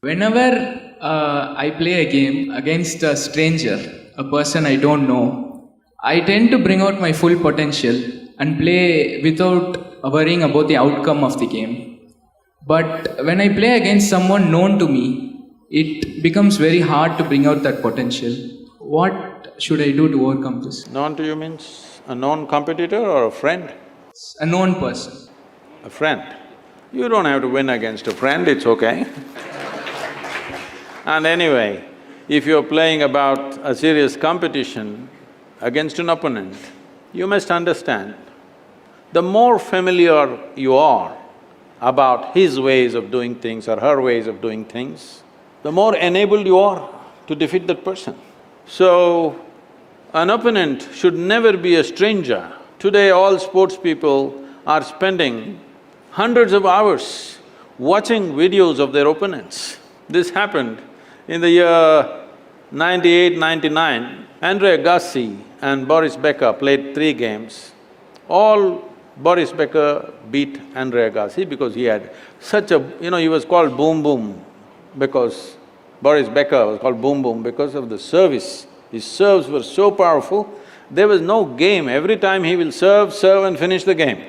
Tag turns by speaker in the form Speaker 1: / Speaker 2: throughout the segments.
Speaker 1: Whenever I play a game against a stranger, a person I don't know, I tend to bring out my full potential and play without worrying about the outcome of the game. But when I play against someone known to me, it becomes very hard to bring out that potential. What should I do to overcome this?
Speaker 2: Known to you means a known competitor or a friend?
Speaker 1: A known person.
Speaker 2: A friend. You don't have to win against a friend, it's okay. And anyway, if you're playing about a serious competition against an opponent, you must understand, the more familiar you are about his ways of doing things or her ways of doing things, the more enabled you are to defeat that person. So, an opponent should never be a stranger. Today all sports people are spending hundreds of hours watching videos of their opponents. This happened in the year 98, 99. Andre Agassi and Boris Becker played 3 games. All Boris Becker beat Andre Agassi because he had such a… he was called Boom Boom because… Boris Becker was called Boom Boom because of the service. His serves were so powerful, there was no game. Every time he will serve and finish the game.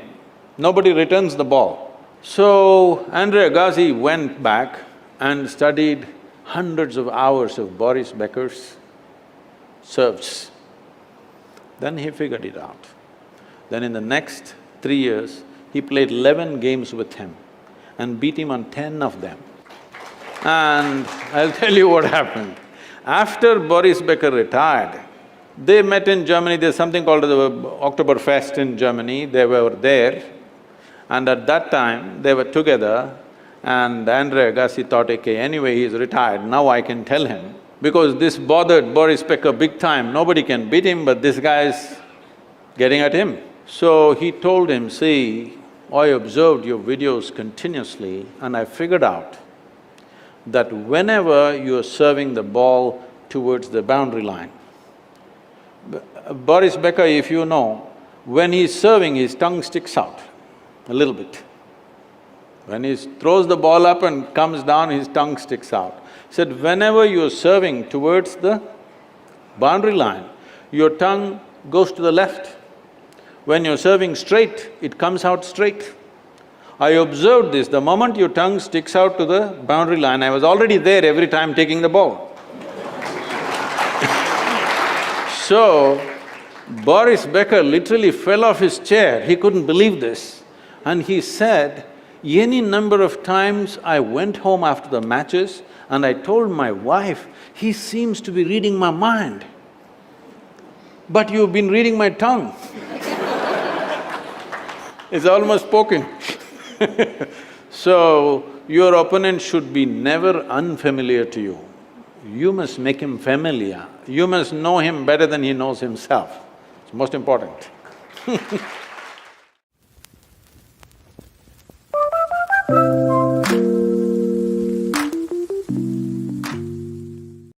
Speaker 2: Nobody returns the ball. So, Andre Agassi went back and studied hundreds of hours of Boris Becker's serves. Then he figured it out. Then in the next 3 years, he played 11 games with him and beat him on 10 of them. And I'll tell you what happened. After Boris Becker retired, they met in Germany, there's something called the Oktoberfest in Germany, they were there. And at that time, they were together and Andre Agassi thought, okay, anyway he's retired, now I can tell him. Because this bothered Boris Becker big time, nobody can beat him but this guy's getting at him. So he told him, see, I observed your videos continuously and I figured out that whenever you're serving the ball towards the boundary line, Boris Becker, if you know, when he's serving, his tongue sticks out a little bit. When he throws the ball up and comes down, his tongue sticks out. He said, whenever you're serving towards the boundary line, your tongue goes to the left. When you're serving straight, it comes out straight. I observed this, the moment your tongue sticks out to the boundary line, I was already there every time taking the ball. So, Boris Becker literally fell off his chair, he couldn't believe this. And he said, any number of times I went home after the matches and I told my wife, he seems to be reading my mind. But you've been reading my tongue. It's almost spoken. So, your opponent should be never unfamiliar to you. You must make him familiar. You must know him better than he knows himself. It's most important.